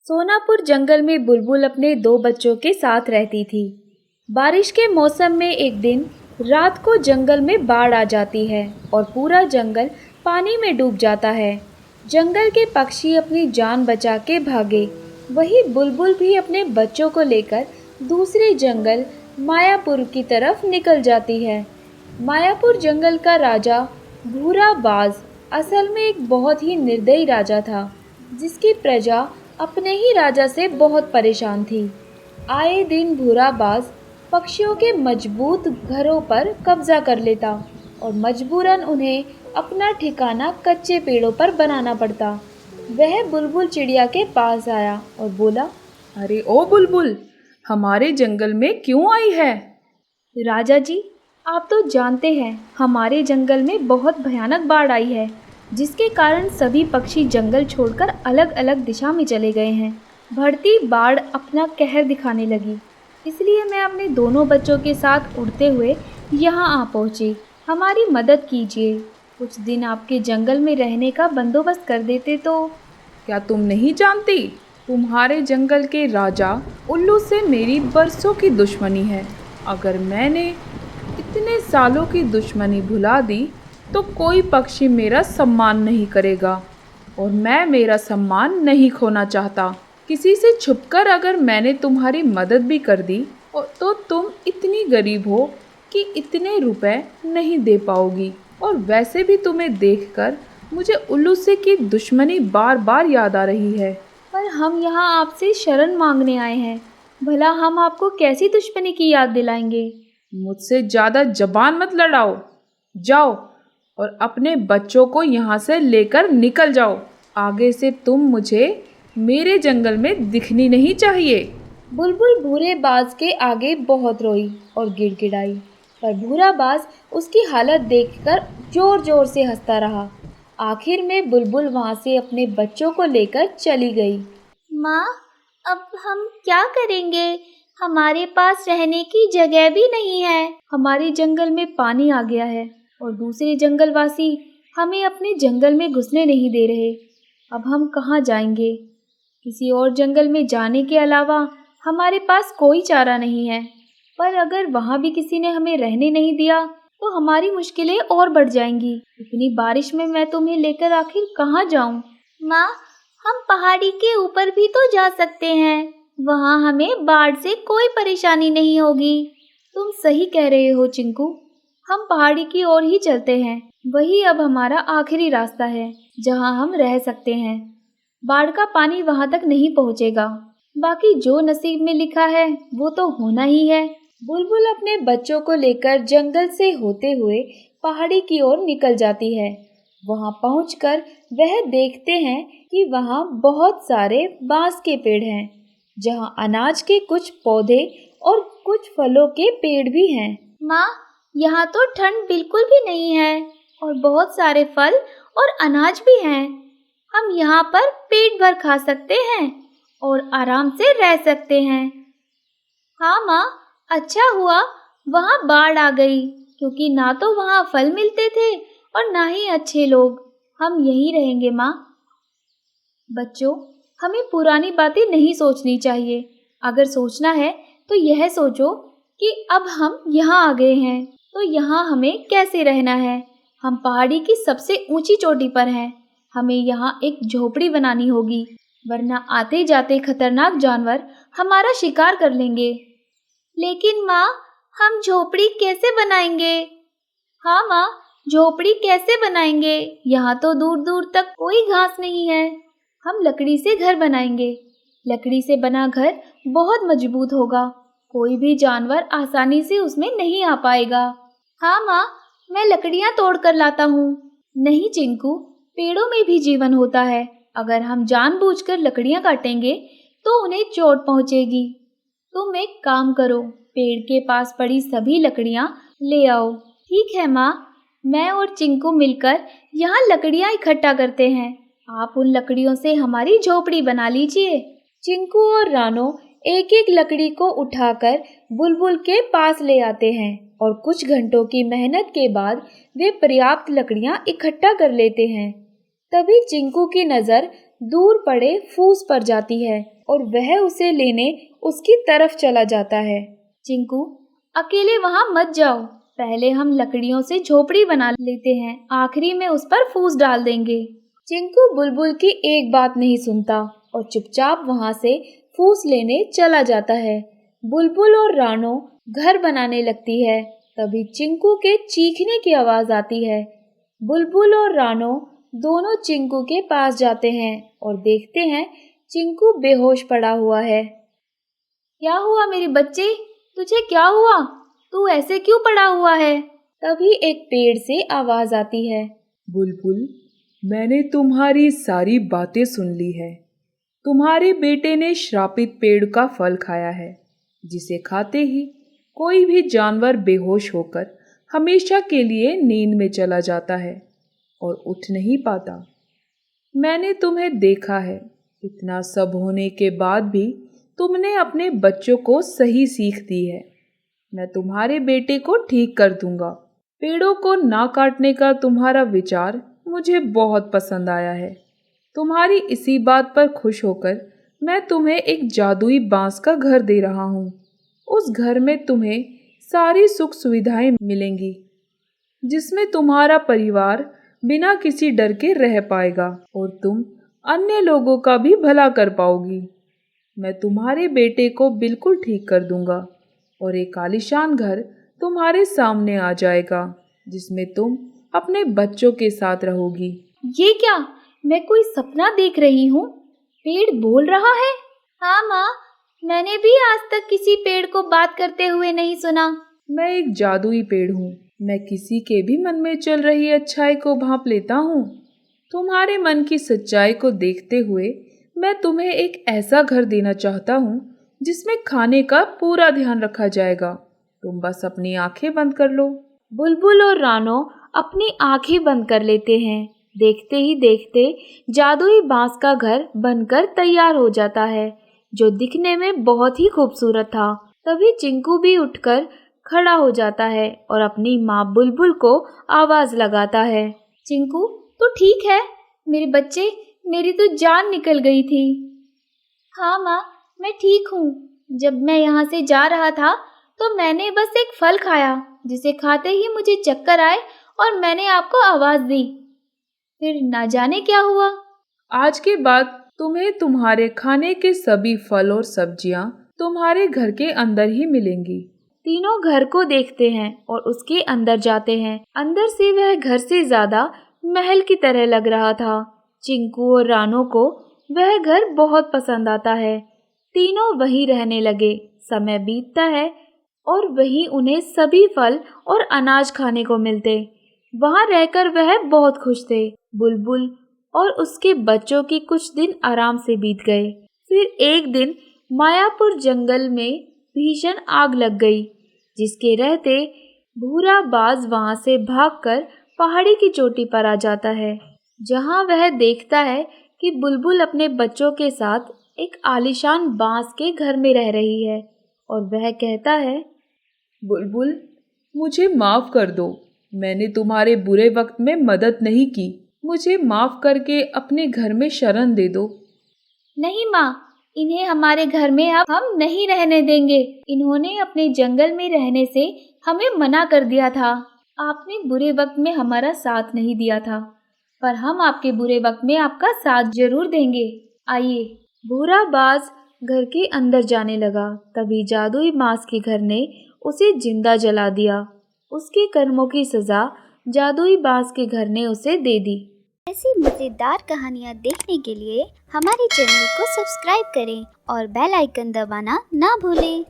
सोनापुर जंगल में बुलबुल अपने दो बच्चों के साथ रहती थी। बारिश के मौसम में एक दिन रात को जंगल में बाढ़ आ जाती है और पूरा जंगल पानी में डूब जाता है। जंगल के पक्षी अपनी जान बचा के भागे। वही बुलबुल भी अपने बच्चों को लेकर दूसरे जंगल मायापुर की तरफ निकल जाती है। मायापुर जंगल का राजा भूरा बाज असल में एक बहुत ही निर्दयी राजा था, जिसकी प्रजा अपने ही राजा से बहुत परेशान थी। आए दिन भूरा बाज पक्षियों के मजबूत घरों पर कब्जा कर लेता और मजबूरन उन्हें अपना ठिकाना कच्चे पेड़ों पर बनाना पड़ता। वह बुलबुल चिड़िया के पास आया और बोला, अरे ओ बुलबुल, हमारे जंगल में क्यों आई है? राजा जी, आप तो जानते हैं हमारे जंगल में बहुत भयानक बाढ़ आई है, जिसके कारण सभी पक्षी जंगल छोड़कर अलग अलग दिशा में चले गए हैं। बढ़ती बाढ़ अपना कहर दिखाने लगी, इसलिए मैं अपने दोनों बच्चों के साथ उड़ते हुए यहाँ आ पहुँची। हमारी मदद कीजिए। कुछ दिन आपके जंगल में रहने का बंदोबस्त कर देते तो। क्या तुम नहीं जानती, तुम्हारे जंगल के राजा उल्लू से मेरी बरसों की दुश्मनी है। अगर मैंने इतने सालों की दुश्मनी भुला दी तो कोई पक्षी मेरा सम्मान नहीं करेगा, और मैं मेरा सम्मान नहीं खोना चाहता। किसी से छुपकर अगर मैंने तुम्हारी मदद भी कर दी तो तुम इतनी गरीब हो कि इतने रुपए नहीं दे पाओगी, और वैसे भी तुम्हें देखकर मुझे उल्लू से की दुश्मनी बार बार याद आ रही है। पर हम यहाँ आपसे शरण मांगने आए हैं, भला हम आपको कैसी दुश्मनी की याद दिलाएंगे? मुझसे ज़्यादा जबान मत लड़ाओ। जाओ और अपने बच्चों को यहाँ से लेकर निकल जाओ। आगे से तुम मुझे मेरे जंगल में दिखनी नहीं चाहिए। बुलबुल भूरे बाज के आगे बहुत रोई और गिड़गिड़ाई, पर भूरा बाज उसकी हालत देखकर जोर जोर से हंसता रहा। आखिर में बुलबुल वहाँ से अपने बच्चों को लेकर चली गई। माँ, अब हम क्या करेंगे? हमारे पास रहने की जगह भी नहीं है। हमारे जंगल में पानी आ गया है और दूसरे जंगलवासी हमें अपने जंगल में घुसने नहीं दे रहे। अब हम कहाँ जाएंगे? किसी और जंगल में जाने के अलावा हमारे पास कोई चारा नहीं है। पर अगर वहाँ भी किसी ने हमें रहने नहीं दिया तो हमारी मुश्किलें और बढ़ जाएंगी। इतनी बारिश में मैं तुम्हें लेकर आखिर कहाँ जाऊँ? माँ, हम पहाड़ी के ऊपर भी तो जा सकते हैं। वहाँ हमें बाढ़ से कोई परेशानी नहीं होगी। तुम सही कह रहे हो चिंकू, हम पहाड़ी की ओर ही चलते हैं। वही अब हमारा आखिरी रास्ता है जहाँ हम रह सकते हैं। बाढ़ का पानी वहाँ तक नहीं पहुँचेगा। बाकी जो नसीब में लिखा है वो तो होना ही है। बुलबुल अपने बच्चों को लेकर जंगल से होते हुए पहाड़ी की ओर निकल जाती है। वहाँ पहुंचकर वह देखते हैं कि वहाँ बहुत सारे बांस के पेड़ हैं, जहाँ अनाज के कुछ पौधे और कुछ फलों के पेड़ भी हैं। माँ, यहाँ तो ठंड बिल्कुल भी नहीं है और बहुत सारे फल और अनाज भी हैं। हम यहाँ पर पेट भर खा सकते हैं और आराम से रह सकते हैं। हाँ माँ, अच्छा हुआ वहाँ बाढ़ आ गई, क्योंकि ना तो वहाँ फल मिलते थे और ना ही अच्छे लोग। हम यहीं रहेंगे माँ। बच्चों, हमें पुरानी बातें नहीं सोचनी चाहिए। अगर सोचना है तो यह सोचो कि अब हम यहाँ आ गए हैं तो यहाँ हमें कैसे रहना है। हम पहाड़ी की सबसे ऊंची चोटी पर हैं। हमें यहाँ एक झोपड़ी बनानी होगी, वरना आते जाते खतरनाक जानवर हमारा शिकार कर लेंगे। लेकिन माँ, हम झोपड़ी कैसे बनाएंगे? हाँ माँ, झोपड़ी कैसे बनाएंगे? यहाँ तो दूर दूर तक कोई घास नहीं है। हम लकड़ी से घर बनाएंगे। लकड़ी से बना घर बहुत मजबूत होगा। कोई भी जानवर आसानी से उसमें नहीं आ पाएगा। हाँ माँ, मैं लकड़ियाँ तोड़ कर लाता हूँ। नहीं चिंकू, पेड़ों में भी जीवन होता है। अगर हम जानबूझकर लकड़ियाँ काटेंगे तो उन्हें चोट पहुँचेगी। तुम एक काम करो, पेड़ के पास पड़ी सभी लकड़ियाँ ले आओ। ठीक है माँ, मैं और चिंकू मिलकर यहाँ लकड़ियाँ इकट्ठा करते हैं। आप उन लकड़ियों से हमारी झोपड़ी बना लीजिए। चिंकू और रानो एक एक लकड़ी को उठाकर बुलबुल के पास ले आते हैं और कुछ घंटों की मेहनत के बाद वे पर्याप्त लकड़ियाँ इकट्ठा कर लेते हैं। तभी चिंकू की नज़र दूर पड़े फूस पर जाती है, और वह उसे लेने उसकी तरफ चला जाता है। चिंकू, अकेले वहाँ मत जाओ। पहले हम लकड़ियों से झोपड़ी बना लेते हैं, आखिरी में उस पर फूस डाल देंगे। चिंकू बुलबुल की एक बात नहीं सुनता और चुपचाप वहाँ से फूस लेने चला जाता है। बुलबुल और रानो घर बनाने लगती है। तभी चिंकू के चीखने की आवाज आती है। बुलबुल और रानो दोनों चिंकू के पास जाते हैं और देखते हैं चिंकू बेहोश पड़ा हुआ है। क्या हुआ मेरे बच्चे? तुझे क्या हुआ? तू ऐसे क्यों पड़ा हुआ है? तभी एक पेड़ से आवाज आती है। बुलबुल, मैंने तुम्हारी सारी बातें सुन ली है। तुम्हारे बेटे ने श्रापित पेड़ का फल खाया है, जिसे खाते ही कोई भी जानवर बेहोश होकर हमेशा के लिए नींद में चला जाता है और उठ नहीं पाता। मैंने तुम्हें देखा है, इतना सब होने के बाद भी तुमने अपने बच्चों को सही सीख दी है। मैं तुम्हारे बेटे को ठीक कर दूंगा। पेड़ों को ना काटने का तुम्हारा विचार मुझे बहुत पसंद आया है। तुम्हारी इसी बात पर खुश होकर मैं तुम्हें एक जादुई बांस का घर दे रहा हूँ। उस घर में तुम्हें सारी सुख सुविधाएं मिलेंगी, जिसमें तुम्हारा परिवार बिना किसी डर के रह पाएगा और तुम अन्य लोगों का भी भला कर पाओगी। मैं तुम्हारे बेटे को बिल्कुल ठीक कर दूंगा और एक आलीशान घर तुम्हारे सामने आ जाएगा, जिसमें तुम अपने बच्चों के साथ रहोगी। ये क्या? मैं कोई सपना देख रही हूँ? पेड़ बोल रहा है? हाँ माँ, मैंने भी आज तक किसी पेड़ को बात करते हुए नहीं सुना। मैं एक जादुई पेड़ हूँ। मैं किसी के भी मन में चल रही अच्छाई को भांप लेता हूँ। तुम्हारे मन की सच्चाई को देखते हुए मैं तुम्हें एक ऐसा घर देना चाहता हूँ जिसमें खाने का पूरा ध्यान रखा जाएगा। तुम बस अपनी आंखें बंद कर लो। बुलबुल और रानो अपनी आंखें बंद कर लेते हैं। देखते ही देखते जादुई बांस का घर बनकर तैयार हो जाता है, जो दिखने में बहुत ही खूबसूरत था। तभी चिंकू भी उठकर खड़ा हो जाता है और अपनी माँ बुलबुल को आवाज लगाता है। चिंकू, तू ठीक है? मेरे बच्चे, मेरी तो जान निकल गई थी। हाँ माँ, मैं ठीक हूँ। जब मैं यहाँ से जा रहा था तो मैंने बस एक फल खाया, जिसे खाते ही मुझे चक्कर आए और मैंने आपको आवाज दी। फिर ना जाने क्या हुआ। आज के बाद तुम्हें तुम्हारे खाने के सभी फल और सब्जियां तुम्हारे घर के अंदर ही मिलेंगी। तीनों घर को देखते हैं और उसके अंदर जाते हैं। अंदर से वह घर से ज्यादा महल की तरह लग रहा था। चिंकू और रानो को वह घर बहुत पसंद आता है। तीनों वहीं रहने लगे। समय बीतता है और वहीं उन्हें सभी फल और अनाज खाने को मिलते। वहां रहकर वह बहुत खुश थे। बुलबुल और उसके बच्चों के कुछ दिन आराम से बीत गए। फिर एक दिन मायापुर जंगल में भीषण आग लग गई, जिसके रहते भूरा बाज वहां से भागकर पहाड़ी की चोटी पर आ जाता है, जहां वह देखता है कि बुलबुल अपने बच्चों के साथ एक आलीशान बांस के घर में रह रही है और वह कहता है, बुलबुल, मुझे माफ कर दो। मैंने तुम्हारे बुरे वक्त में मदद नहीं की। मुझे माफ करके अपने घर में शरण दे दो। नहीं माँ, इन्हें हमारे घर में अब हम नहीं रहने देंगे। इन्होंने अपने जंगल में रहने से हमें मना कर दिया था। आपने बुरे वक्त में हमारा साथ नहीं दिया था, पर हम आपके बुरे वक्त में आपका साथ जरूर देंगे। आइए। भूरा बाज घर के अंदर जाने लगा। तभी जादुई बांस के घर ने उसे जिंदा जला दिया। उसके कर्मों की सजा जादुई बांस के घर ने उसे दे दी। ऐसी मज़ेदार कहानियाँ देखने के लिए हमारे चैनल को सब्सक्राइब करें और बेल आइकन दबाना ना भूलें।